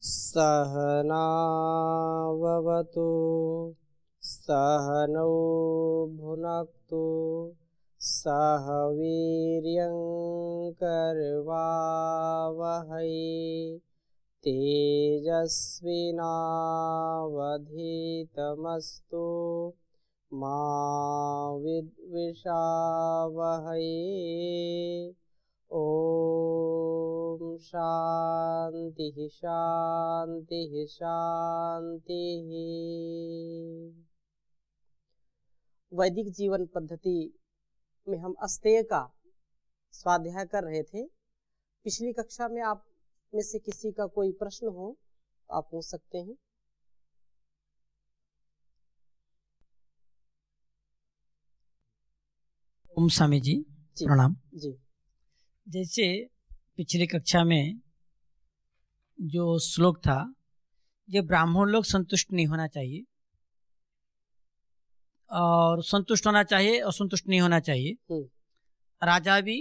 सहनाववतु सहनौ भुनक्तु सह वीर्यं करवावहै तेजस्विनावधीतमस्तु मा विद्विषावहै। ओम शांति शांति शांति। वैदिक जीवन पद्धति में हम अस्तेय का स्वाध्याय कर रहे थे। पिछली कक्षा में आप में से किसी का कोई प्रश्न हो तो आप पूछ सकते हैं। ओम स्वामी जी प्रणाम जी। जैसे पिछली कक्षा में जो श्लोक था, ये ब्राह्मण लोग संतुष्ट नहीं होना चाहिए और संतुष्ट होना चाहिए, असंतुष्ट नहीं होना चाहिए। राजा भी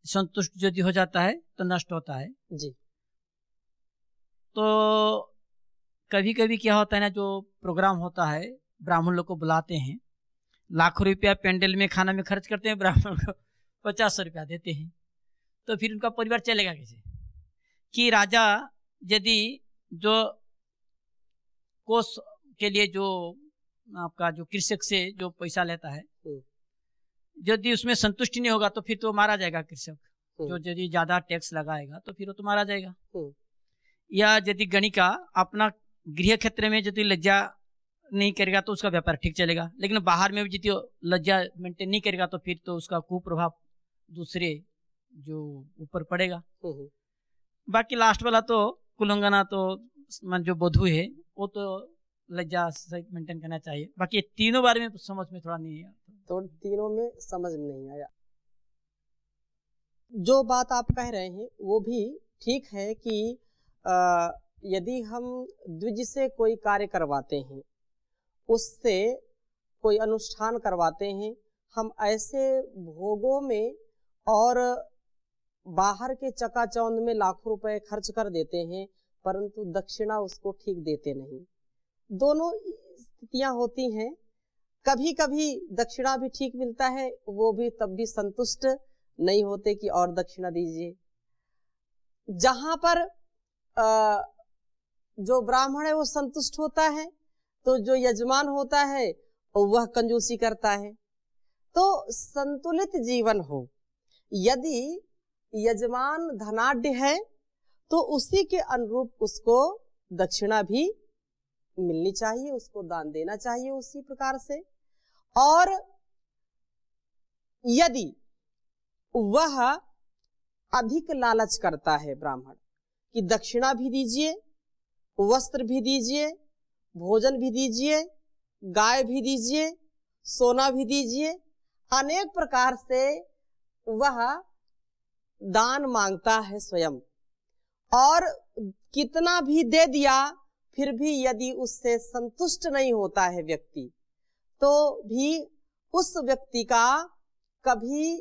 संतुष्ट यदि हो जाता है तो नष्ट होता है जी। तो कभी कभी क्या होता है ना, जो प्रोग्राम होता है ब्राह्मण लोग को बुलाते हैं, लाखों रुपया पेंडल में खाना में खर्च करते हैं, ब्राह्मण को 50 रुपया देते हैं, तो फिर उनका परिवार चलेगा कैसे? कि राजा यदि जो कोष के लिए जो आपका जो कृषक से जो पैसा लेता है, यदि उसमें संतुष्टि नहीं होगा तो फिर तो मारा जाएगा कृषक। जो यदि ज्यादा टैक्स लगाएगा तो फिर वो तो मारा जाएगा। या यदि गणिका अपना गृह क्षेत्र में यदि लज्जा नहीं करेगा तो उसका व्यापार ठीक चलेगा, लेकिन बाहर में भी यदि लज्जा मेंटेन नहीं करेगा तो फिर तो उसका कुप्रभाव दूसरे जो ऊपर पड़ेगा। बाकी लास्ट वाला तो कुलंगना तो जो बधू है वो तो लज्जा सहित मेंटेन करना चाहिए। बाकी ये तीनों बारे में समझ में थोड़ा नहीं आया, तो तीनों में समझ में नहीं आया। जो बात आप कह रहे हैं वो भी ठीक है कि यदि हम द्विज से कोई कार्य करवाते हैं, उससे कोई अनुष्ठान करवाते हैं, हम ऐसे भोगों में और बाहर के चकाचौंध में लाखों रुपए खर्च कर देते हैं, परंतु दक्षिणा उसको ठीक देते नहीं। दोनों स्थितियां होती हैं। कभी कभी दक्षिणा भी ठीक मिलता है, वो भी तब भी संतुष्ट नहीं होते कि और दक्षिणा दीजिए। जहां पर जो ब्राह्मण है वो संतुष्ट होता है, तो जो यजमान होता है वह कंजूसी करता है। तो संतुलित जीवन हो। यदि यजमान धनाढ्य है तो उसी के अनुरूप उसको दक्षिणा भी मिलनी चाहिए, उसको दान देना चाहिए उसी प्रकार से। और यदि वह अधिक लालच करता है ब्राह्मण कि दक्षिणा भी दीजिए, वस्त्र भी दीजिए, भोजन भी दीजिए, गाय भी दीजिए, सोना भी दीजिए, अनेक प्रकार से वह दान मांगता है स्वयं, और कितना भी दे दिया फिर भी यदि उससे संतुष्ट नहीं होता है व्यक्ति, तो भी उस व्यक्ति का कभी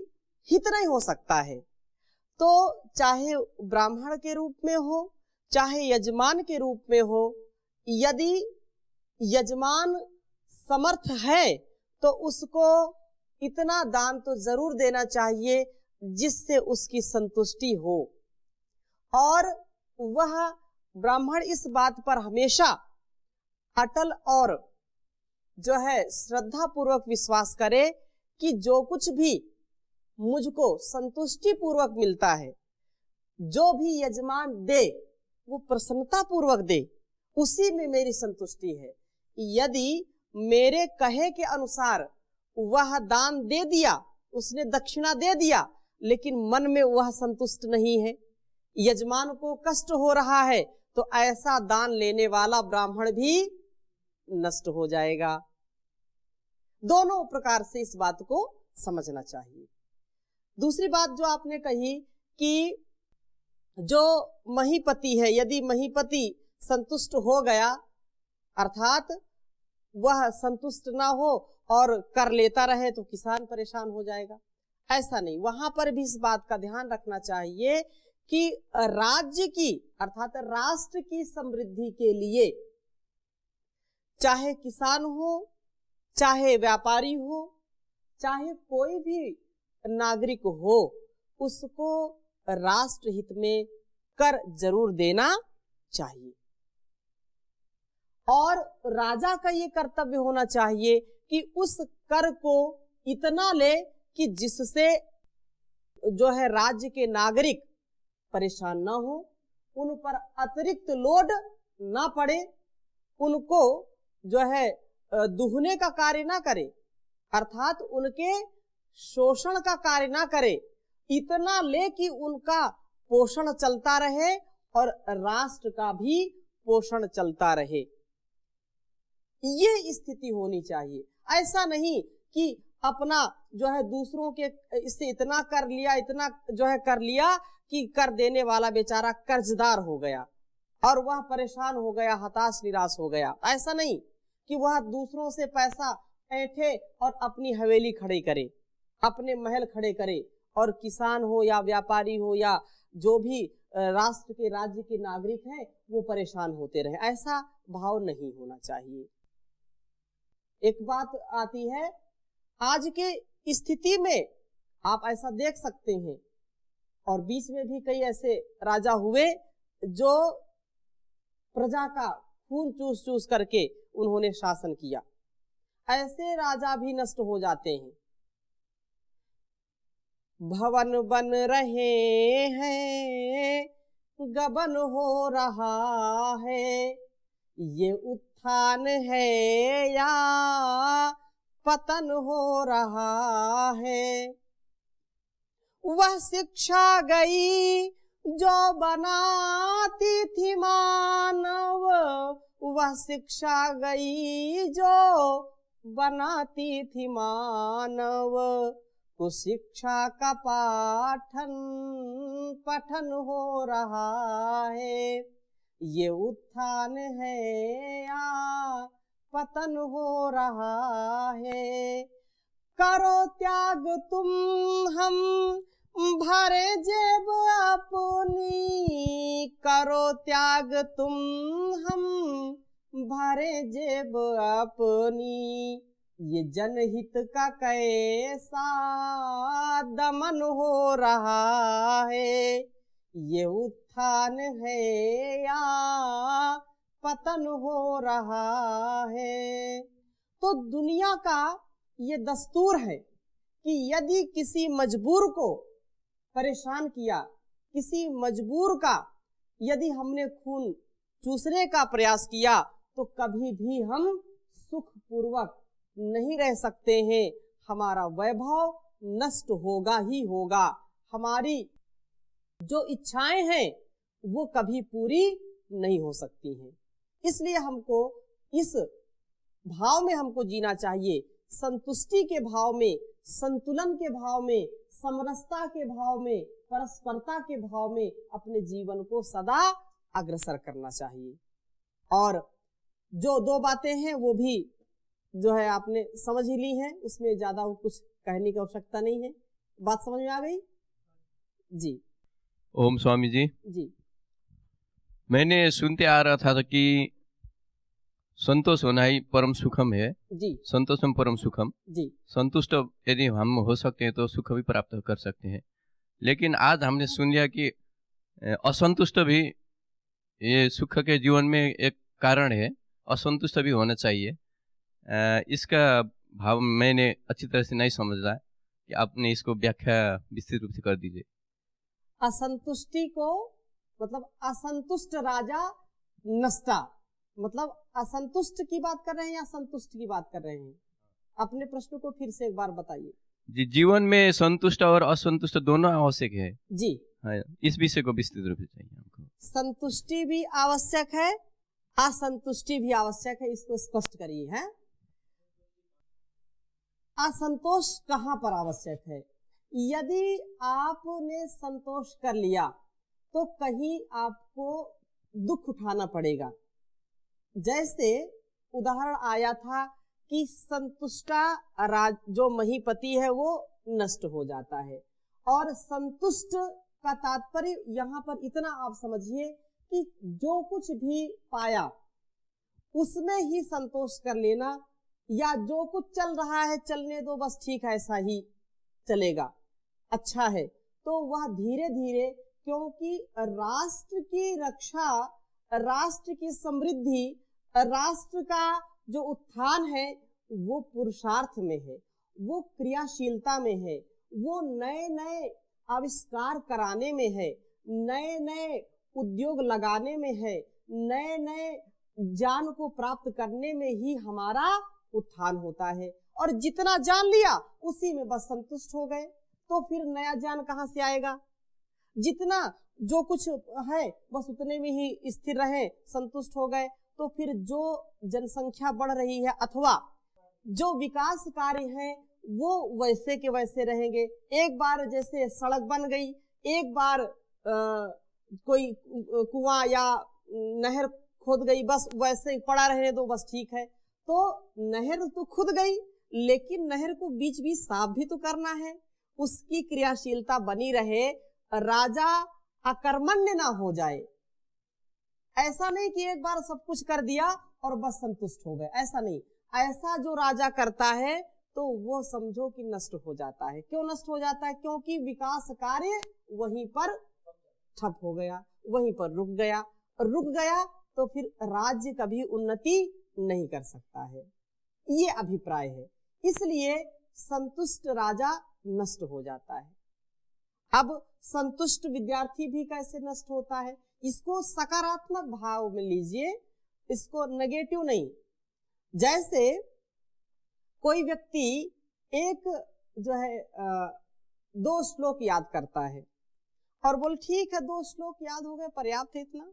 हित नहीं हो सकता है। तो चाहे ब्राह्मण के रूप में हो, चाहे यजमान के रूप में हो, यदि यजमान समर्थ है तो उसको इतना दान तो जरूर देना चाहिए जिससे उसकी संतुष्टि हो। और वह ब्राह्मण इस बात पर हमेशा अटल और जो है श्रद्धा पूर्वक विश्वास करे कि जो कुछ भी मुझको संतुष्टि पूर्वक मिलता है, जो भी यजमान दे वो प्रसन्नता पूर्वक दे, उसी में मेरी संतुष्टि है। यदि मेरे कहे के अनुसार वह दान दे दिया, उसने दक्षिणा दे दिया, लेकिन मन में वह संतुष्ट नहीं है, यजमान को कष्ट हो रहा है, तो ऐसा दान लेने वाला ब्राह्मण भी नष्ट हो जाएगा। दोनों प्रकार से इस बात को समझना चाहिए। दूसरी बात जो आपने कही कि जो महीपति है, यदि महीपति संतुष्ट हो गया, अर्थात वह संतुष्ट ना हो और कर लेता रहे तो किसान परेशान हो जाएगा। ऐसा नहीं, वहां पर भी इस बात का ध्यान रखना चाहिए कि राज्य की अर्थात राष्ट्र की समृद्धि के लिए चाहे किसान हो, चाहे व्यापारी हो, चाहे कोई भी नागरिक हो, उसको राष्ट्र हित में कर जरूर देना चाहिए। और राजा का ये कर्तव्य होना चाहिए कि उस कर को इतना ले कि जिससे जो है राज्य के नागरिक परेशान ना हो, उन पर अतिरिक्त लोड ना पड़े, उनको जो है दुहने का कार्य ना करे, अर्थात उनके शोषण का कार्य ना करे, इतना ले कि उनका पोषण चलता रहे और राष्ट्र का भी पोषण चलता रहे। ये स्थिति होनी चाहिए। ऐसा नहीं कि अपना जो है दूसरों के इससे इतना कर लिया, इतना जो है कर लिया कि कर देने वाला बेचारा कर्जदार हो गया और वह परेशान हो गया, हताश निराश हो गया। ऐसा नहीं कि वह दूसरों से पैसा ऐंठे और अपनी हवेली खड़ी करे, अपने महल खड़े करे, और किसान हो या व्यापारी हो या जो भी राष्ट्र के राज्य के नागरिक हैं वो परेशान होते रहे। ऐसा भाव नहीं होना चाहिए। एक बात आती है, आज के स्थिति में आप ऐसा देख सकते हैं, और बीच में भी कई ऐसे राजा हुए जो प्रजा का खून चूस चूस करके उन्होंने शासन किया। ऐसे राजा भी नष्ट हो जाते हैं। भवन बन रहे हैं, गबन हो रहा है, ये उत्थान है या पतन हो रहा है। वह शिक्षा गई जो बनाती थी मानव, वह शिक्षा गई जो बनाती थी मानव, उस शिक्षा का पाठन पठन हो रहा है, ये उत्थान है या पतन हो रहा है। करो त्याग तुम हम भरे जेब अपनी, करो त्याग तुम हम भरे जेब अपनी, ये जनहित का कैसा दमन हो रहा है, ये उत्थान है या पतन हो रहा है। तो दुनिया का ये दस्तूर है कि यदि किसी मजबूर को परेशान किया, किसी मजबूर का यदि हमने खून चूसने का प्रयास किया, तो कभी भी हम सुखपूर्वक नहीं रह सकते हैं। हमारा वैभव नष्ट होगा ही होगा। हमारी जो इच्छाएं हैं वो कभी पूरी नहीं हो सकती हैं। इसलिए हमको इस भाव में हमको जीना चाहिए, संतुष्टि के भाव में, संतुलन के भाव में, समरसता के भाव में, परस्परता के भाव में अपने जीवन को सदा अग्रसर करना चाहिए। और जो दो बातें हैं वो भी जो है आपने समझ ही ली हैं, उसमें ज्यादा कुछ कहने की आवश्यकता नहीं है। बात समझ में आ गई जी? ओम स्वामी जी। जी, मैंने सुनते आ रहा था कि संतोष होना ही परम सुखम है। जी, संतोषम परम सुखम। जी, संतुष्ट यदि हम हो सकते हैं तो सुख भी प्राप्त कर सकते हैं। लेकिन आज हमने सुन लिया कि असंतुष्ट भी ये सुख के जीवन में एक कारण है, असंतुष्ट भी होना चाहिए। इसका भाव मैंने अच्छी तरह से नहीं समझा कि आपने इसको व्याख्या विस्तृत रूप से कर दीजिए। असंतुष्टि को मतलब असंतुष्ट राजा नष्टा, मतलब असंतुष्ट की बात कर रहे हैं या संतुष्ट की बात कर रहे हैं? अपने प्रश्न को फिर से एक बार बताइए। जी, जीवन में संतुष्ट और असंतुष्ट दोनों आवश्यक है। जी, हाँ, इस विषय को विस्तृत रूप से चाहिए हमको। संतुष्टि भी आवश्यक है, असंतुष्टि भी आवश्यक है। इसको स्पष्ट करिए। है असंतोष कहाँ पर आवश्यक है? यदि आपने संतोष कर लिया तो कहीं आपको दुख उठाना पड़ेगा। जैसे उदाहरण आया था कि संतुष्टा जो महीपति है वो नष्ट हो जाता है और संतुष्ट का तात्पर्य यहाँ पर इतना आप समझिए कि जो कुछ भी पाया उसमें ही संतोष कर लेना, या जो कुछ चल रहा है चलने दो, बस ठीक है, ऐसा ही चलेगा, अच्छा है। तो वह धीरे धीरे, क्योंकि राष्ट्र की रक्षा, राष्ट्र की समृद्धि, राष्ट्र का जो उत्थान है वो पुरुषार्थ में है, वो क्रियाशीलता में है, वो नए नए आविष्कार कराने में है, नए नए उद्योग लगाने में है, नए नए ज्ञान को प्राप्त करने में ही हमारा उत्थान होता है। और जितना जान लिया उसी में बस संतुष्ट हो गए, तो फिर नया ज्ञान कहाँ से आएगा? जितना जो कुछ है बस उतने में ही स्थिर रहे, संतुष्ट हो गए, तो फिर जो जनसंख्या बढ़ रही है अथवा जो विकास कार्य है वो वैसे के वैसे रहेंगे। एक बार जैसे सड़क बन गई, एक बार कोई कुआं या नहर खोद गई, बस वैसे पड़ा रहने दो, बस ठीक है। तो नहर तो खुद गई, लेकिन नहर को बीच बीच साफ भी तो करना है, उसकी क्रियाशीलता बनी रहे, राजा अकर्मण्य ना हो जाए। ऐसा नहीं कि एक बार सब कुछ कर दिया और बस संतुष्ट हो गए, ऐसा नहीं। ऐसा जो राजा करता है तो वो समझो कि नष्ट हो जाता है। क्यों नष्ट हो जाता है? क्योंकि विकास कार्य वहीं पर ठप हो गया, वहीं पर रुक गया, तो फिर राज्य कभी उन्नति नहीं कर सकता है, ये अभिप्राय है। इसलिए संतुष्ट राजा नष्ट हो जाता है। अब संतुष्ट विद्यार्थी भी कैसे नष्ट होता है? इसको सकारात्मक भाव में लीजिए, इसको नेगेटिव नहीं। जैसे कोई व्यक्ति एक जो है 2 श्लोक याद करता है और बोल ठीक है 2 श्लोक याद हो गए, पर्याप्त है इतना।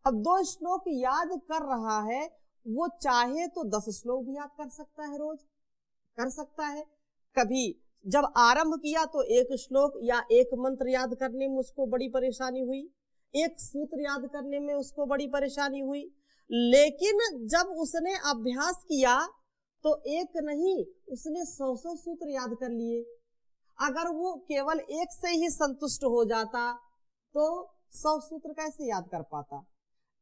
अब 2 श्लोक याद कर रहा है, वो चाहे तो 10 श्लोक भी याद कर सकता है, रोज कर सकता है। कभी जब आरंभ किया तो 1 श्लोक या 1 मंत्र याद करने में उसको बड़ी परेशानी हुई, 1 सूत्र याद करने में उसको बड़ी परेशानी हुई, लेकिन जब उसने अभ्यास किया तो 1 नहीं, उसने 100 सूत्र याद कर लिए। अगर वो केवल 1 से ही संतुष्ट हो जाता तो 100 सूत्र कैसे याद कर पाता?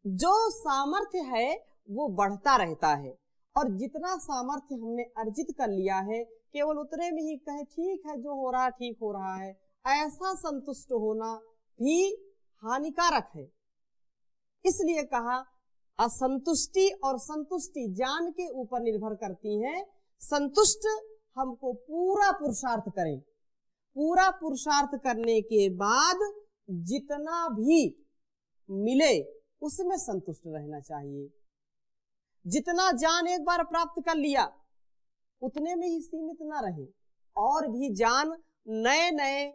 जो सामर्थ्य है वो बढ़ता रहता है, और जितना सामर्थ्य हमने अर्जित कर लिया है केवल उतने में ही कहे ठीक है, जो हो रहा ठीक हो रहा है, ऐसा संतुष्ट होना भी हानिकारक है। इसलिए कहा असंतुष्टि और संतुष्टि ज्ञान के ऊपर निर्भर करती है। संतुष्ट हमको पूरा पुरुषार्थ करें, पूरा पुरुषार्थ करने के बाद जितना भी मिले उसमें संतुष्ट रहना चाहिए। जितना ज्ञान एक बार प्राप्त कर लिया उतने में ही सीमित ना रहे, और भी ज्ञान, नए नए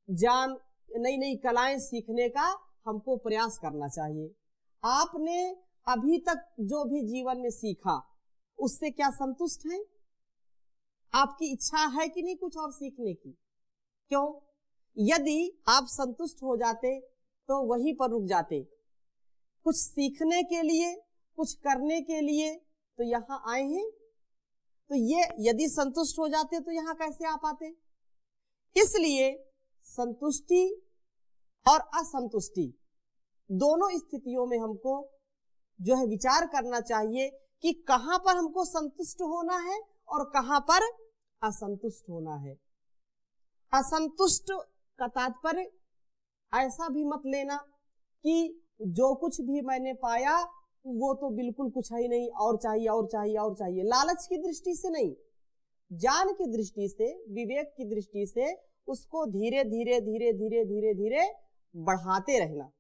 ज्ञान, नई नई कलाएं सीखने का हमको प्रयास करना चाहिए। आपने अभी तक जो भी जीवन में सीखा उससे क्या संतुष्ट हैं? आपकी इच्छा है कि नहीं कुछ और सीखने की? क्यों? यदि आप संतुष्ट हो जाते तो वहीं पर रुक जाते। कुछ सीखने के लिए, कुछ करने के लिए तो यहाँ आए हैं, तो ये यदि संतुष्ट हो जाते तो यहाँ कैसे आ पाते? इसलिए संतुष्टि और असंतुष्टि दोनों स्थितियों में हमको जो है विचार करना चाहिए कि कहां पर हमको संतुष्ट होना है और कहां पर असंतुष्ट होना है। असंतुष्ट का तात्पर्य ऐसा भी मत लेना कि जो कुछ भी मैंने पाया वो तो बिल्कुल कुछ ही नहीं, और चाहिए और चाहिए और चाहिए। लालच की दृष्टि से नहीं, ज्ञान की दृष्टि से, विवेक की दृष्टि से उसको धीरे धीरे धीरे धीरे धीरे धीरे बढ़ाते रहना,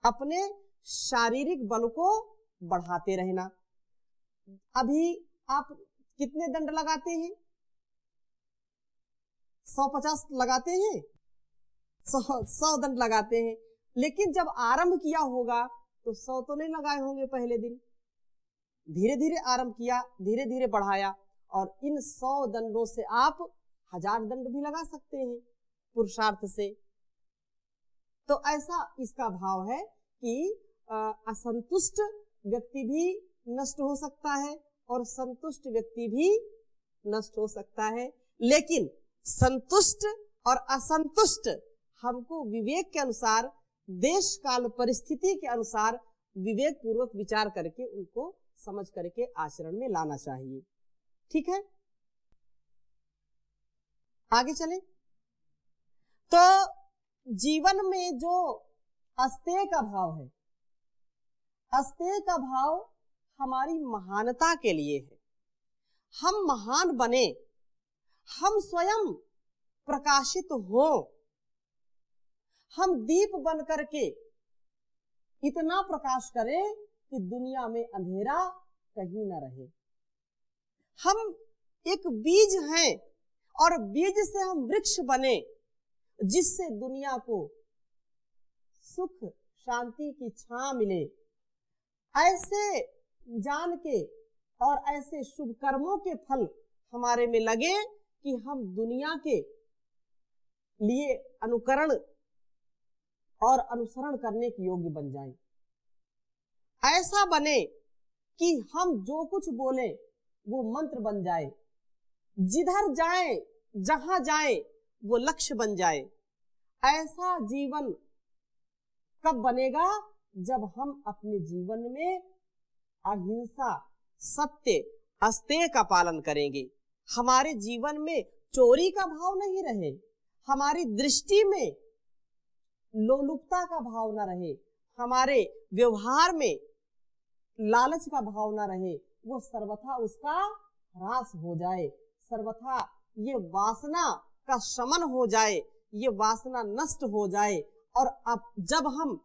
अपने शारीरिक बल को बढ़ाते रहना। अभी आप कितने दंड लगाते हैं? 150 लगाते हैं, 100 दंड लगाते हैं, लेकिन जब आरंभ किया होगा तो 100 तो नहीं लगाए होंगे पहले दिन। धीरे धीरे आरंभ किया, धीरे धीरे बढ़ाया, और इन 100 दंडों से आप 1000 दंड भी लगा सकते हैं पुरुषार्थ से। तो ऐसा इसका भाव है कि असंतुष्ट व्यक्ति भी नष्ट हो सकता है और संतुष्ट व्यक्ति भी नष्ट हो सकता है, लेकिन संतुष्ट और असंतुष्ट हमको विवेक के अनुसार, देश काल परिस्थिति के अनुसार विवेक पूर्वक विचार करके उनको समझ करके आचरण में लाना चाहिए। ठीक है, आगे चले। तो जीवन में जो अस्तेय का भाव है, अस्तेय का भाव हमारी महानता के लिए है। हम महान बने, हम स्वयं प्रकाशित हो, हम दीप बन करके इतना प्रकाश करें कि दुनिया में अंधेरा कहीं न रहे। हम एक बीज हैं और बीज से हम वृक्ष बने, जिससे दुनिया को सुख शांति की छां मिले। ऐसे जान के और ऐसे शुभ कर्मों के फल हमारे में लगे कि हम दुनिया के लिए अनुकरण और अनुसरण करने के योग्य बन जाएं। ऐसा बने कि हम जो कुछ बोले वो मंत्र बन जाए, जिधर जाए जहां जाए वो लक्ष्य बन जाए। ऐसा जीवन कब बनेगा? जब हम अपने जीवन में अहिंसा, सत्य, अस्तेय का पालन करेंगे। हमारे जीवन में चोरी का भाव नहीं रहे, हमारी दृष्टि में लोलुपता का भाव न रहे, हमारे व्यवहार में लालच का भाव न रहे, वो सर्वथा उसका ह्रास हो जाए, सर्वथा ये वासना का शमन हो जाए, ये वासना नष्ट हो जाए। और अब जब हम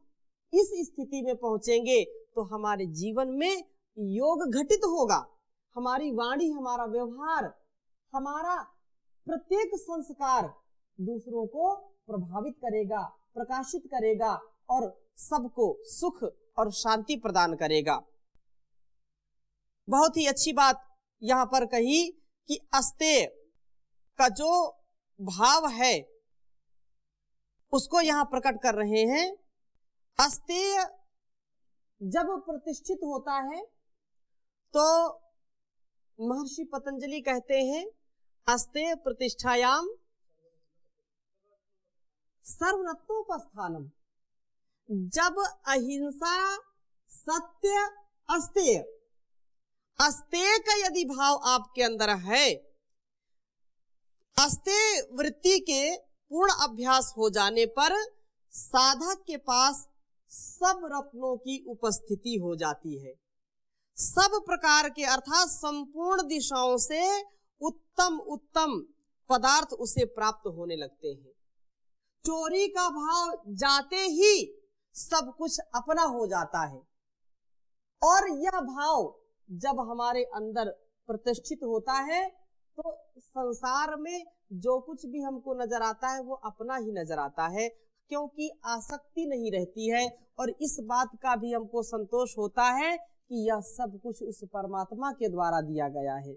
इस स्थिति में पहुंचेंगे तो हमारे जीवन में योग घटित होगा। हमारी वाणी, हमारा व्यवहार, हमारा प्रत्येक संस्कार दूसरों को प्रभावित करेगा, प्रकाशित करेगा और सबको सुख और शांति प्रदान करेगा। बहुत ही अच्छी बात यहाँ पर कही कि अस्तेय का जो भाव है उसको यहाँ प्रकट कर रहे हैं। अस्तेय जब प्रतिष्ठित होता है तो महर्षि पतंजलि कहते हैं अस्तेय प्रतिष्ठायाम सर्वरत्नोपस्थानम। जब अहिंसा, सत्य, अस्तेय, अस्तेय का यदि भाव आपके अंदर है, अस्तेय वृत्ति के पूर्ण अभ्यास हो जाने पर साधक के पास सब रत्नों की उपस्थिति हो जाती है। सब प्रकार के अर्थात संपूर्ण दिशाओं से उत्तम उत्तम पदार्थ उसे प्राप्त होने लगते हैं। चोरी का भाव जाते ही सब कुछ अपना हो जाता है। और यह भाव जब हमारे अंदर प्रतिष्ठित होता है तो संसार में जो कुछ भी हमको नजर आता है वो अपना ही नजर आता है, क्योंकि आसक्ति नहीं रहती है। और इस बात का भी हमको संतोष होता है कि यह सब कुछ उस परमात्मा के द्वारा दिया गया है।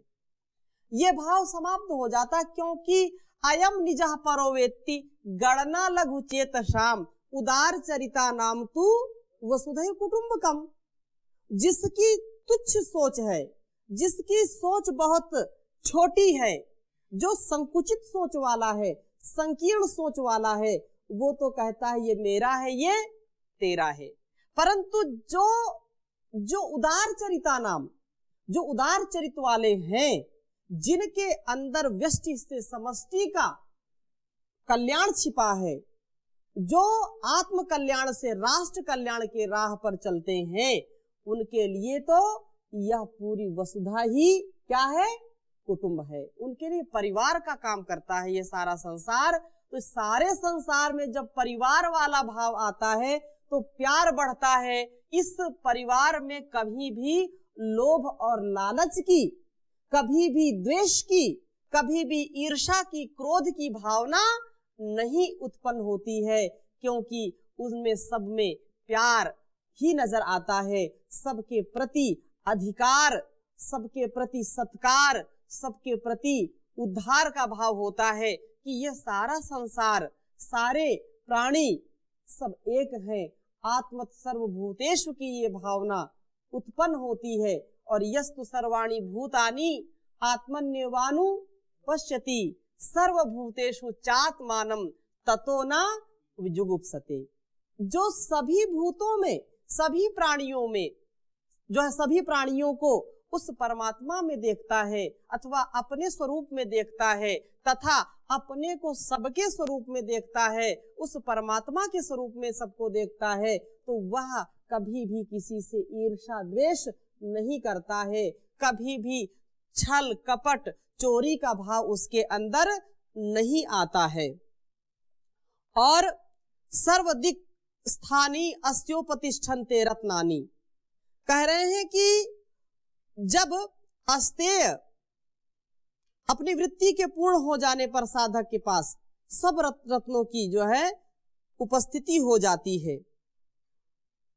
ये भाव समाप्त हो जाता है, क्योंकि अयम निजः परो वेत्ति गणना लघु चेतसाम उदार चरिता नाम तू वसुधैव कुटुंबकम। जिसकी तुच्छ सोच है, जिसकी सोच बहुत छोटी है, जो संकुचित सोच वाला है, संकीर्ण सोच वाला है, वो तो कहता है ये मेरा है, ये तेरा है। परंतु जो उदार चरिता नाम, जो उदार चरित वाले हैं, जिनके अंदर व्यष्टि से समष्टि का कल्याण छिपा है, जो आत्म कल्याण से राष्ट्र कल्याण के राह पर चलते हैं, उनके लिए तो यह पूरी वसुधा ही क्या है? कुटुंब है। उनके लिए परिवार का काम करता है ये सारा संसार। तो सारे संसार में जब परिवार वाला भाव आता है तो प्यार बढ़ता है। इस परिवार में कभी भी लोभ और लालच की, कभी भी द्वेष की, कभी भी ईर्ष्या की, क्रोध की भावना नहीं उत्पन्न होती है, क्योंकि उसमें सब में प्यार ही नजर आता है। सबके प्रति अधिकार, सबके प्रति सत्कार, सबके प्रति उद्धार का भाव होता है कि यह सारा संसार, सारे प्राणी सब एक हैं। आत्मत सर्वभूतेषु की ये भावना उत्पन्न होती है। और यस्तु सर्वाणि भूतानि आत्मन्यवानु पश्यति सर्वभूतेषु चात्मानं ततो न जुगुप्सते, जो सभी भूतों में, सभी प्राणियों में जो है, सभी प्राणियों को उस परमात्मा में देखता है अथवा अपने स्वरूप में देखता है तथा अपने को सबके स्वरूप में देखता है, उस परमात्मा के स्वरूप में सबको देखता है, तो वह कभी भी किसी से ईर्ष्या द्वेष नहीं करता है, कभी भी छल कपट चोरी का भाव उसके अंदर नहीं आता है। और सर्वदिक स्थानी अस्त्योपतिष्ठन्ते रत्नानि, कह रहे हैं कि जब अस्तेय अपनी वृत्ति के पूर्ण हो जाने पर साधक के पास सब रत्नों की जो है उपस्थिति हो जाती है,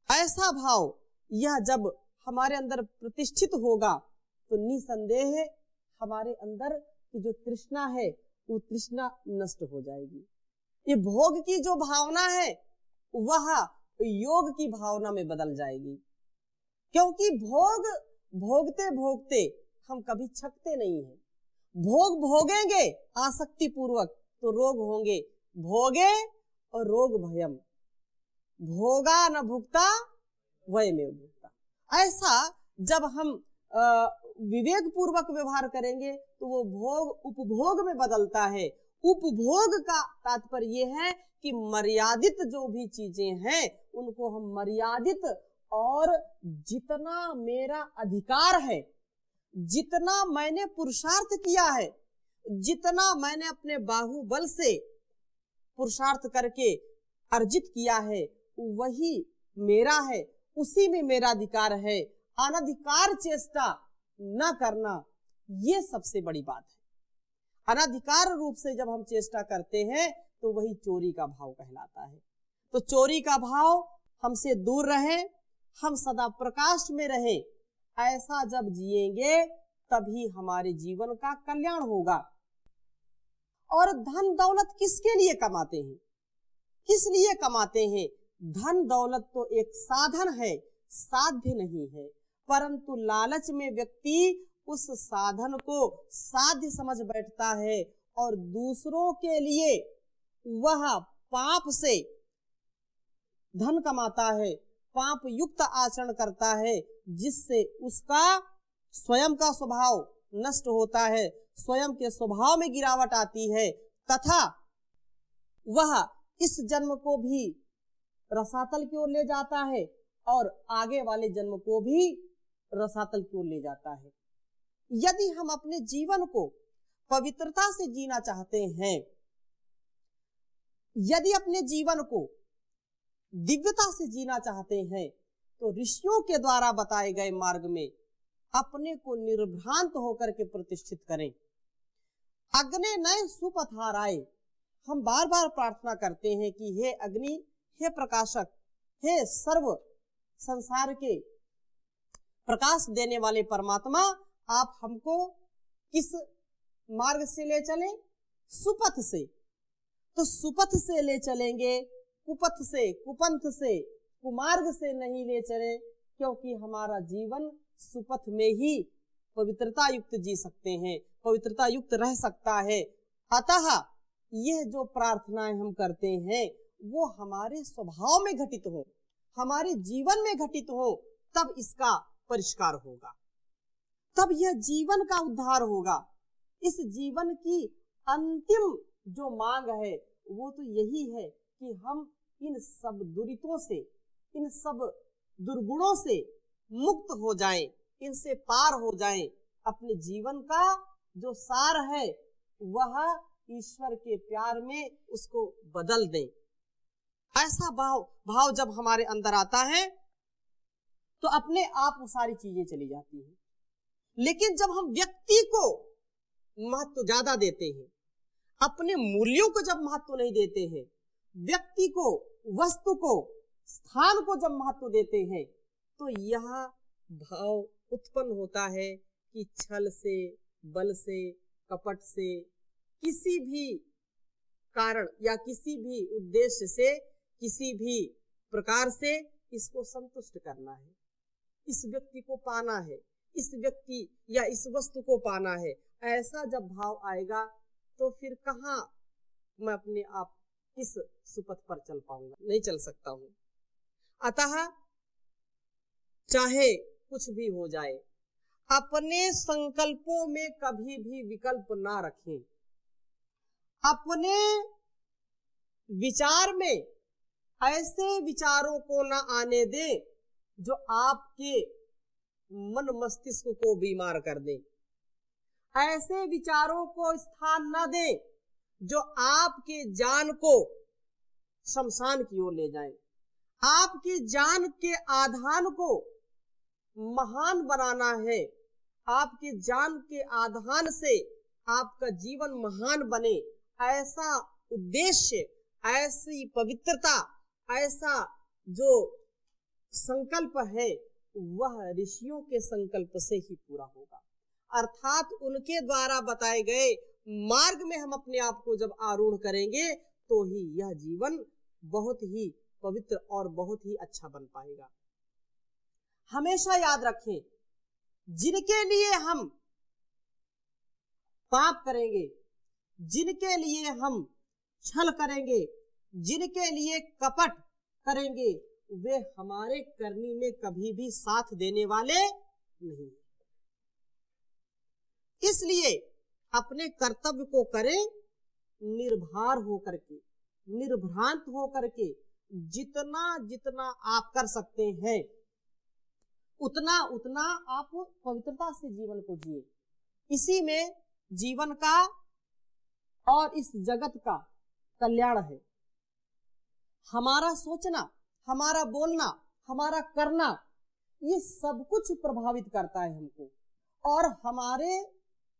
ऐसा भाव यह जब हमारे अंदर प्रतिष्ठित होगा तो निसंदेह हमारे अंदर की जो तृष्णा है वो तृष्णा नष्ट हो जाएगी। ये भोग की जो भावना है वह योग की भावना में बदल जाएगी, क्योंकि भोग भोगते भोगते हम कभी छकते नहीं हैं। भोग भोगेंगे आसक्ति पूर्वक तो रोग होंगे, भोगे और रोग भयम, भोगा न भुगता वयमेव भुगता। ऐसा जब हम विवेक पूर्वक व्यवहार करेंगे तो वो भोग उपभोग में बदलता है। उपभोग का तात्पर्य ये है कि मर्यादित जो भी चीजें हैं उनको हम मर्यादित, और जितना मेरा अधिकार है, जितना मैंने पुरुषार्थ किया है, जितना मैंने अपने बाहुबल से पुरुषार्थ करके अर्जित किया है वही मेरा है, उसी में मेरा अधिकार है। अनधिकार चेष्टा न करना, ये सबसे बड़ी बात है। अनधिकार रूप से जब हम चेष्टा करते हैं तो वही चोरी का भाव कहलाता है। तो चोरी का भाव हमसे दूर रहे, हम सदा प्रकाश में रहे, ऐसा जब जिएंगे तभी हमारे जीवन का कल्याण होगा। और धन दौलत किसके लिए कमाते हैं, किस लिए कमाते हैं? धन दौलत तो एक साधन है, साध्य नहीं है, परंतु लालच में व्यक्ति उस साधन को साध्य समझ बैठता है और दूसरों के लिए वह पाप से धन कमाता है, पाप युक्त आचरण करता है, जिससे उसका स्वयं का स्वभाव नष्ट होता है, स्वयं के स्वभाव में गिरावट आती है, तथा वह इस जन्म को भी रसातल की ओर ले जाता है और आगे वाले जन्म को भी रसातल की ओर ले जाता है। यदि हम अपने जीवन को पवित्रता से जीना चाहते हैं, यदि अपने जीवन को दिव्यता से जीना चाहते हैं, तो ऋषियों के द्वारा बताए गए मार्ग में अपने को निर्भ्रांत होकर के प्रतिष्ठित करें। अग्नि नए सुपथाराय, हम बार बार प्रार्थना करते हैं कि हे अग्नि, हे प्रकाशक, हे सर्व संसार के प्रकाश देने वाले परमात्मा, आप हमको किस मार्ग से ले चलें? सुपथ से। तो सुपथ से ले चलेंगे, कुपथ से, कुपंथ से, कुमार्ग से नहीं ले चले, क्योंकि हमारा जीवन सुपथ में ही पवित्रता युक्त जी सकते हैं, पवित्रता युक्त रह सकता है। अतः यह जो प्रार्थनाएं हम करते हैं वो हमारे स्वभाव में घटित हो, हमारे जीवन में घटित हो, तब इसका परिष्कार होगा, तब यह जीवन का उद्धार होगा। इस जीवन की अंतिम जो मांग है वो तो यही है कि हम इन सब दुरितों से, इन सब दुर्गुणों से मुक्त हो जाएं, इनसे पार हो जाएं, अपने जीवन का जो सार है वह ईश्वर के प्यार में उसको बदल दें। ऐसा भाव जब हमारे अंदर आता है तो अपने आप वो सारी चीजें चली जाती हैं। लेकिन जब हम व्यक्ति को महत्व ज्यादा देते हैं, अपने मूल्यों को जब महत्व नहीं देते हैं, व्यक्ति को, वस्तु को, स्थान को जब महत्व देते हैं, तो यह भाव उत्पन्न होता है कि छल से, बल से, कपट से, किसी भी कारण या किसी भी उद्देश्य से, किसी भी प्रकार से इसको संतुष्ट करना है, इस व्यक्ति को पाना है, इस व्यक्ति या इस वस्तु को पाना है। ऐसा जब भाव आएगा तो फिर कहाँ मैं अपने आप इस सुपथ पर चल पाऊंगा, नहीं चल सकता हूं। अतः चाहे कुछ भी हो जाए, अपने संकल्पों में कभी भी विकल्प ना रखें। अपने विचार में ऐसे विचारों को न आने दें जो आपके मन मस्तिष्क को बीमार कर दें। ऐसे विचारों को स्थान न दें जो आपके जान को शमशान की ओर ले जाएं। आपके जान के आधान को महान बनाना है। आपके जान के आधान से आपका जीवन महान बने, ऐसा उद्देश्य, ऐसी पवित्रता, ऐसा जो संकल्प है वह ऋषियों के संकल्प से ही पूरा होगा। अर्थात उनके द्वारा बताए गए मार्ग में हम अपने आप को जब आरूढ़ करेंगे तो ही यह जीवन बहुत ही पवित्र और बहुत ही अच्छा बन पाएगा। हमेशा याद रखें, जिनके लिए हम पाप करेंगे, जिनके लिए हम छल करेंगे, जिनके लिए कपट करेंगे, वे हमारे करनी में कभी भी साथ देने वाले नहीं। इसलिए अपने कर्तव्य को करें निर्भर होकर के, निर्भ्रांत होकर के। जितना जितना आप कर सकते हैं उतना उतना आप पवित्रता से जीवन को जिए। इसी में जीवन का और इस जगत का कल्याण है। हमारा सोचना, हमारा बोलना, हमारा करना, ये सब कुछ प्रभावित करता है हमको, और हमारे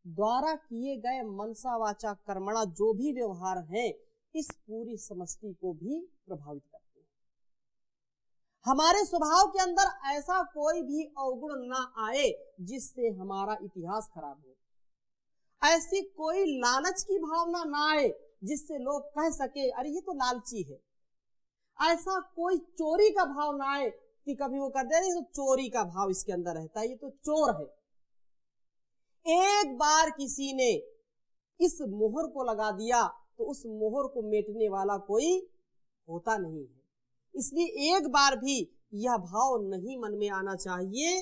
द्वारा किए गए मनसा वाचा कर्मणा जो भी व्यवहार हैं इस पूरी समष्टि को भी प्रभावित करते हैं। हमारे स्वभाव के अंदर ऐसा कोई भी अवगुण ना आए जिससे हमारा इतिहास खराब हो। ऐसी कोई लालच की भावना ना आए जिससे लोग कह सके अरे ये तो लालची है। ऐसा कोई चोरी का भाव ना आए कि कभी वो कर दे रही तो चोरी का भाव इसके अंदर रहता है, ये तो चोर है। एक बार किसी ने इस मोहर को लगा दिया तो उस मोहर को मिटने वाला कोई होता नहीं है। इसलिए एक बार भी यह भाव नहीं मन में आना चाहिए।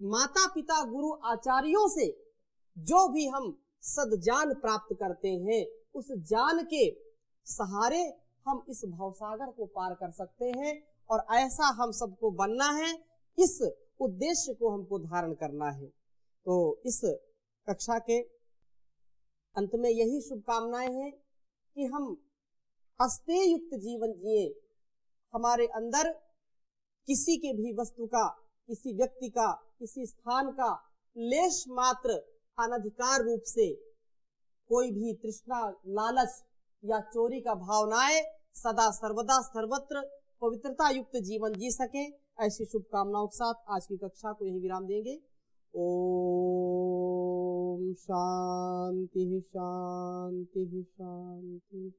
माता पिता गुरु आचार्यों से जो भी हम सद्ज्ञान प्राप्त करते हैं उस ज्ञान के सहारे हम इस भवसागर को पार कर सकते हैं, और ऐसा हम सबको बनना है। इस उद्देश्य को हमको धारण करना है। तो इस कक्षा के अंत में यही शुभकामनाएं हैं कि हम अस्तेय युक्त जीवन जिए। हमारे अंदर किसी के भी वस्तु का, किसी व्यक्ति का, किसी स्थान का लेश मात्र अनधिकार रूप से कोई भी तृष्णा, लालच या चोरी का भाव न आए। सदा सर्वदा सर्वत्र पवित्रता युक्त जीवन जी सके, ऐसी शुभकामनाओं के साथ आज की कक्षा को यही विराम देंगे। ओम शांति शांति शांति।